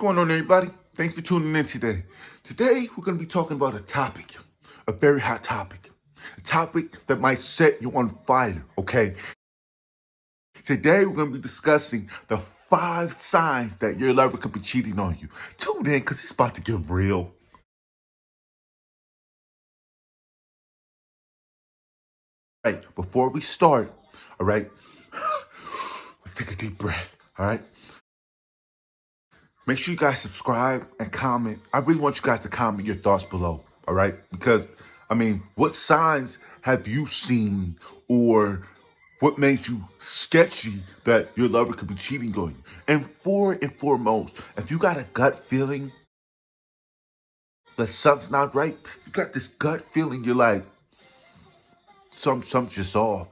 Going on, everybody? Thanks for tuning in today. Today, we're going to be talking about a topic, a very hot topic, a topic that might set you on fire, okay? Today, we're going to be discussing the 5 signs that your lover could be cheating on you. Tune in, because it's about to get real. All right, before we start, all right, let's take a deep breath, all right? Make sure you guys subscribe and comment. I really want you guys to comment your thoughts below, all right? Because, what signs have you seen or what makes you sketchy that your lover could be cheating on you? And foremost, if you got a gut feeling that something's not right, you got this gut feeling, you're like, something's just off.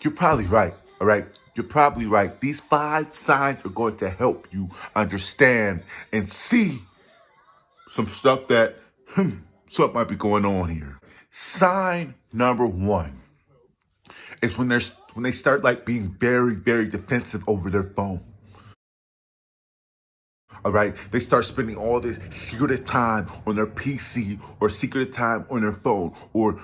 You're probably right, all right? You're probably right. These 5 signs are going to help you understand and see some stuff that, something might be going on here. Sign number 1 is when they start like being very, very defensive over their phone. All right, they start spending all this secretive time on their PC or secretive time on their phone, or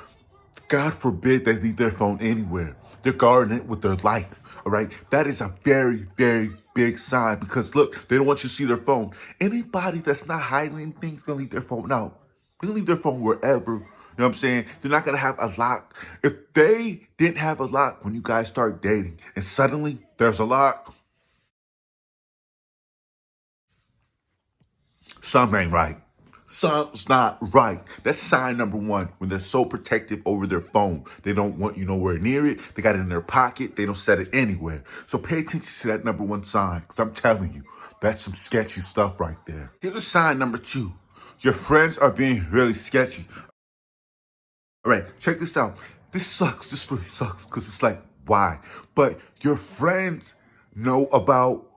God forbid they leave their phone anywhere. They're guarding it with their life. All right, that is a very, very big sign, because look, they don't want you to see their phone. Anybody that's not hiding anything is gonna leave their phone out. They can leave their phone wherever. You know what I'm saying? They're not gonna have a lock. If they didn't have a lock when you guys start dating, and suddenly there's a lock, something ain't right. Something's not right. That's sign number 1, when they're so protective over their phone. They don't want you nowhere near it. They got it in their pocket. They don't set it anywhere. So pay attention to that number 1 sign, because I'm telling you, that's some sketchy stuff right there. Here's a sign number 2. Your friends are being really sketchy. All right, check this out. This sucks. This really sucks, because it's like, why? But your friends know about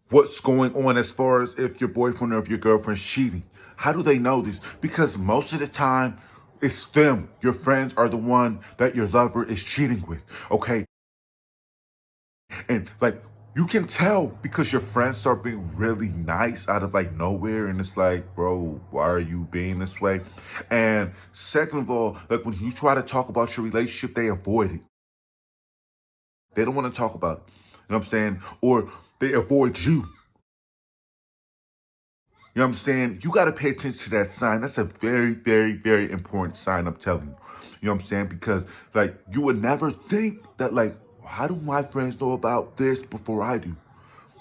what's going on as far as if your boyfriend or if your girlfriend's cheating. How do they know this? Because most of the time, it's them. Your friends are the one that your lover is cheating with, okay? And like, you can tell because your friends start being really nice out of like nowhere, and it's like, bro, why are you being this way? And second of all, like when you try to talk about your relationship, they avoid it. They don't want to talk about it. You know what I'm saying? Or they avoid you. You know what I'm saying? You got to pay attention to that sign. That's a very, very, very important sign, I'm telling you. You know what I'm saying? Because, like, you would never think that, like, how do my friends know about this before I do?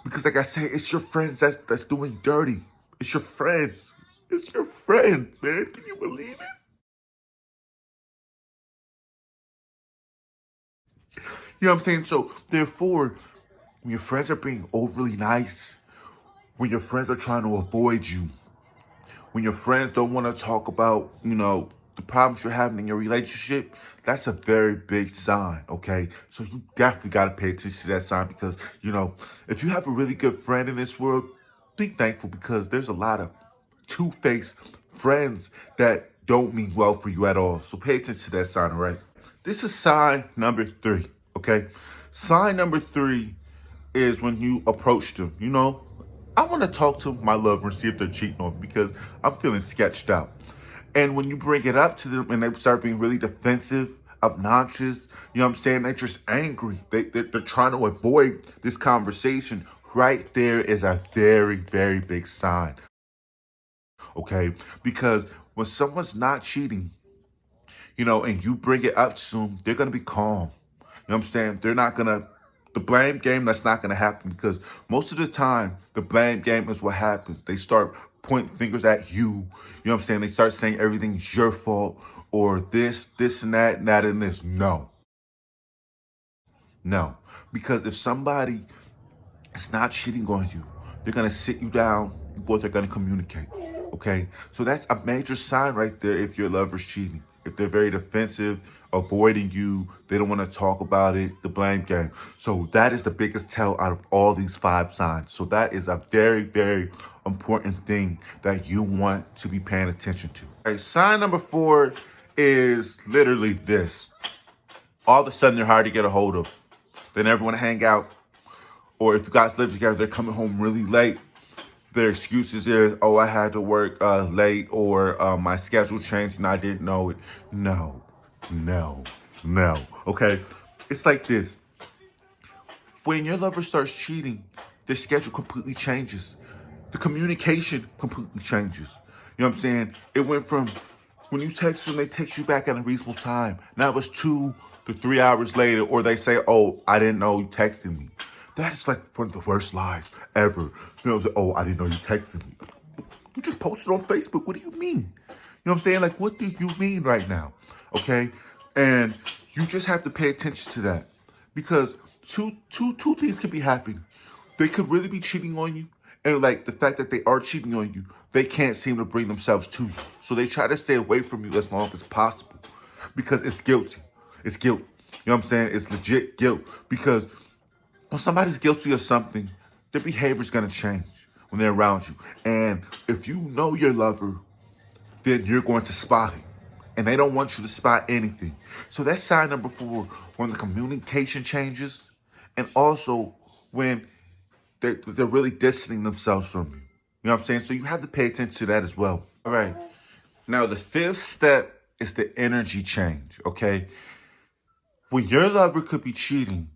Because, like I said, it's your friends that's doing dirty. It's your friends. It's your friends, man. Can you believe it? You know what I'm saying? So, therefore, when your friends are being overly nice, when your friends are trying to avoid you, when your friends don't want to talk about, the problems you're having in your relationship, that's a very big sign, okay? So you definitely got to pay attention to that sign, because, if you have a really good friend in this world, be thankful, because there's a lot of two-faced friends that don't mean well for you at all. So pay attention to that sign, all right? This is sign number 3, okay? Sign number 3 is when you approach them, I want to talk to my lover and see if they're cheating on me, because I'm feeling sketched out. And when you bring it up to them and they start being really defensive, obnoxious, you know what I'm saying? They're just angry. They're trying to avoid this conversation. Right there is a very, very big sign, okay? Because when someone's not cheating, and you bring it up to them, they're going to be calm. You know what I'm saying? They're not going to, the blame game, that's not going to happen, because most of the time, the blame game is what happens. They start pointing fingers at you. You know what I'm saying? They start saying everything's your fault, or this, and that, and this. No. No. Because if somebody is not cheating on you, they're going to sit you down. You both are going to communicate. Okay? So that's a major sign right there if your lover's cheating. If they're very defensive, avoiding you, they don't want to talk about it, the blame game. So that is the biggest tell out of all these 5 signs. So that is a very, very important thing that you want to be paying attention to. Okay, sign number 4 is literally this. All of a sudden, they're hard to get a hold of. They never want to hang out. or if you guys live together, they're coming home really late. Their excuses is, oh, I had to work late, or my schedule changed and I didn't know it. No, no, no. Okay, it's like this. When your lover starts cheating, their schedule completely changes. The communication completely changes. You know what I'm saying? It went from when you text them, they text you back at a reasonable time. Now it's 2 to 3 hours later, or they say, oh, I didn't know you texted me. That is like one of the worst lies ever. You know, say, oh, I didn't know you texted me. You just posted on Facebook. What do you mean? You know what I'm saying? Like, what do you mean right now? Okay? And you just have to pay attention to that. Because two things could be happening. They could really be cheating on you. And like the fact that they are cheating on you, they can't seem to bring themselves to you. So they try to stay away from you as long as possible. Because it's guilty. It's guilt. You know what I'm saying? It's legit guilt. Because when somebody's guilty of something, their behavior's gonna change when they're around you. And if you know your lover, then you're going to spot it. And they don't want you to spot anything. So that's sign number 4, when the communication changes, and also when they're really distancing themselves from you. You know what I'm saying? So you have to pay attention to that as well. All right. Now, the 5th step is the energy change, okay? When your lover could be cheating,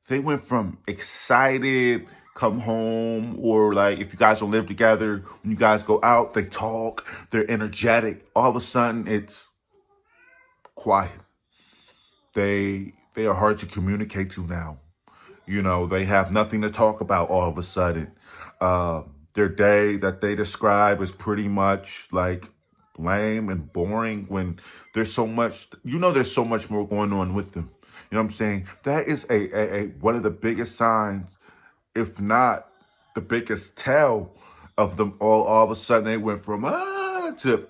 they went from excited, come home, or like if you guys don't live together, when you guys go out, they talk, they're energetic. All of a sudden, it's quiet. They are hard to communicate to now. You know, they have nothing to talk about all of a sudden. Their day that they describe is pretty much like lame and boring when there's so much, there's so much more going on with them. You know what I'm saying? That is a one of the biggest signs, if not the biggest tell of them all of a sudden they went from to,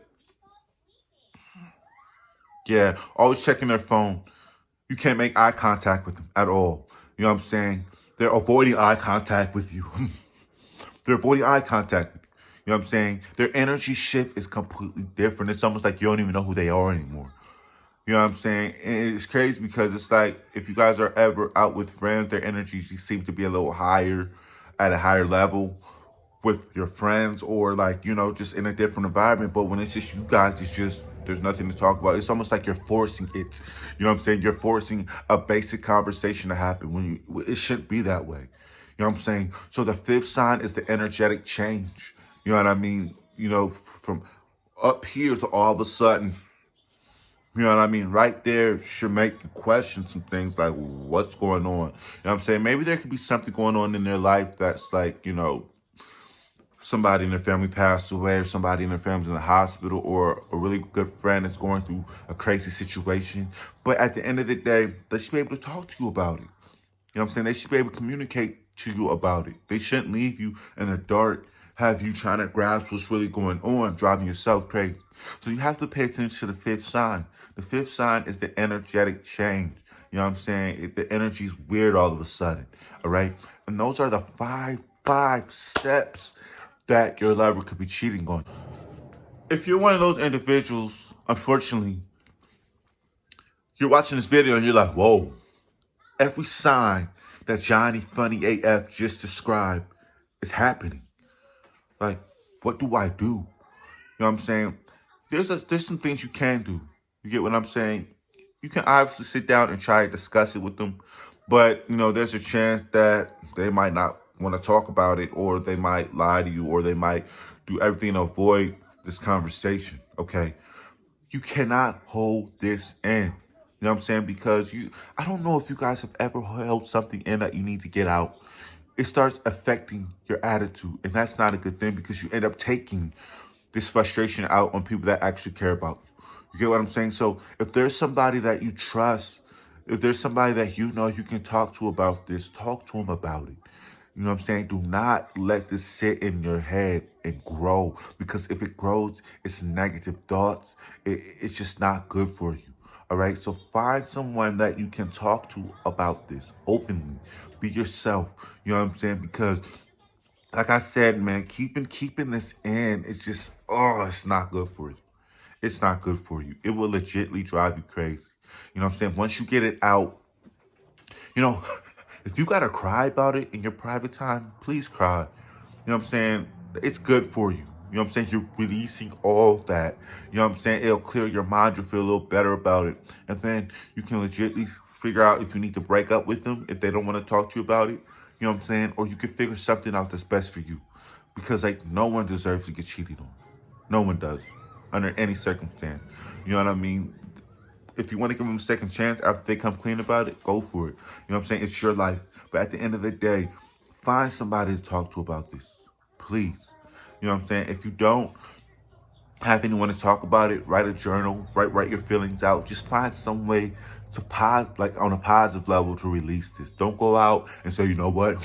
yeah, always checking their phone. You can't make eye contact with them at all. You know what I'm saying? They're avoiding eye contact with you. They're avoiding eye contact with you. You know what I'm saying? Their energy shift is completely different. It's almost like you don't even know who they are anymore. You know what I'm saying? And it's crazy because it's like if you guys are ever out with friends, their energy seems to be a little higher, at a higher level with your friends, or like, just in a different environment. But when it's just you guys, it's just, there's nothing to talk about. It's almost like you're forcing it. You know what I'm saying? You're forcing a basic conversation to happen when it shouldn't be that way. You know what I'm saying? So the 5th sign is the energetic change. You know what I mean? From up here to all of a sudden, you know what I mean? Right there should make you question some things like, what's going on? You know what I'm saying? Maybe there could be something going on in their life that's like, somebody in their family passed away, or somebody in their family's in the hospital, or a really good friend is going through a crazy situation. But at the end of the day, they should be able to talk to you about it. You know what I'm saying? They should be able to communicate to you about it. They shouldn't leave you in the dark, have you trying to grasp what's really going on, driving yourself crazy. So you have to pay attention to the 5th sign. The 5th sign is the energetic change. You know what I'm saying? The energy's weird all of a sudden, all right? And those are the five steps that your lover could be cheating on. If you're one of those individuals, unfortunately, you're watching this video and you're like, whoa, every sign that JohnnieFunnyAf just described is happening. Like, what do I do? You know what I'm saying? There's some things you can do. You get what I'm saying? You can obviously sit down and try to discuss it with them, but there's a chance that they might not want to talk about it, or they might lie to you, or they might do everything to avoid this conversation. Okay, you cannot hold this in. You know what I'm saying? Because I don't know if you guys have ever held something in that you need to get out. It starts affecting your attitude, and that's not a good thing, because you end up taking this frustration out on people that actually care about you. You get what I'm saying? So if there's somebody that you trust, if there's somebody that you can talk to about this, talk to them about it. You know what I'm saying? Do not let this sit in your head and grow, because if it grows, it's negative thoughts. It's just not good for you. All right? So find someone that you can talk to about this openly. Be yourself. You know what I'm saying? Because like I said, man, keeping this in, it's just, it's not good for you. It's not good for you. It will legitimately drive you crazy. You know what I'm saying? Once you get it out, If you gotta cry about it in your private time, please cry. You know what I'm saying? It's good for you. You know what I'm saying? You're releasing all that. You know what I'm saying? It'll clear your mind. You'll feel a little better about it. And then you can legitimately figure out if you need to break up with them, if they don't want to talk to you about it. You know what I'm saying? Or you can figure something out that's best for you. Because, like, no one deserves to get cheated on. No one does. Under any circumstance. You know what I mean? If you want to give them a second chance after they come clean about it, go for it. You know what I'm saying? It's your life. But at the end of the day, find somebody to talk to about this. Please. You know what I'm saying? If you don't have anyone to talk about it, write a journal, write your feelings out. Just find some way to like on a positive level to release this. Don't go out and say, you know what?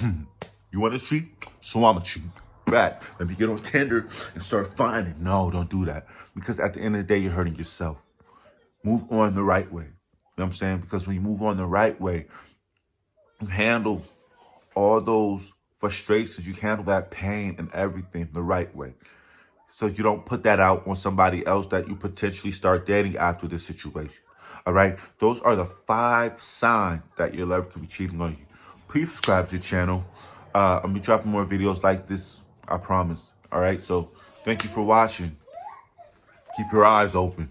You want to cheat? So I'm going to cheat back. Let me get on Tinder and start finding. No, don't do that. Because at the end of the day, you're hurting yourself. Move on the right way. You know what I'm saying? Because when you move on the right way, you handle all those frustrations, you handle that pain and everything the right way. So you don't put that out on somebody else that you potentially start dating after this situation. All right? Those are the 5 signs that your lover could be cheating on you. Please subscribe to the channel. I'm going to be dropping more videos like this. I promise. All right? So thank you for watching. Keep your eyes open.